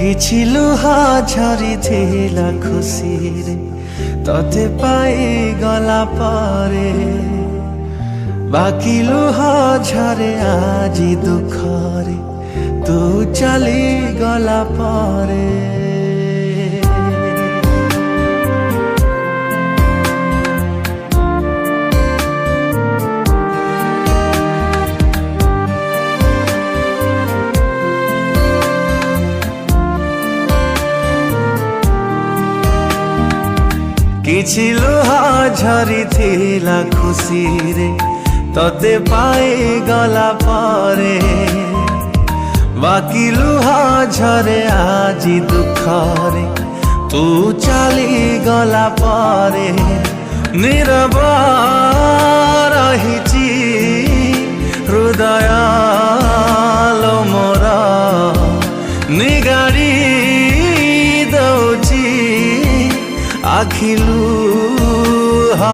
କିଛି ଲୁହା ଝରିଥିଲା ଖୁସିରେ ତତେ ପାଇଗଲା ପରେ ବାକି ଲୁହା ଝରେ ଆଜି ଦୁଃଖରେ ତୁ ଚାଲିଗଲା ପରେ। କିଛି ଲୁହା ଝରିଥିଲା ଖୁସିରେ ତତେ ପାଇଗଲା ପରେ ବାକି ଲୁହା ଝରେ ଆଜି ଦୁଃଖରେ ତୁ ଚାଲିଗଲା ପରେ। ନୀରବ ରହିଛି ହୃଦୟ ଲୋ ମୋର ନିଗାଡ଼ି ଦଉଛି ଆଖି ଲୁହ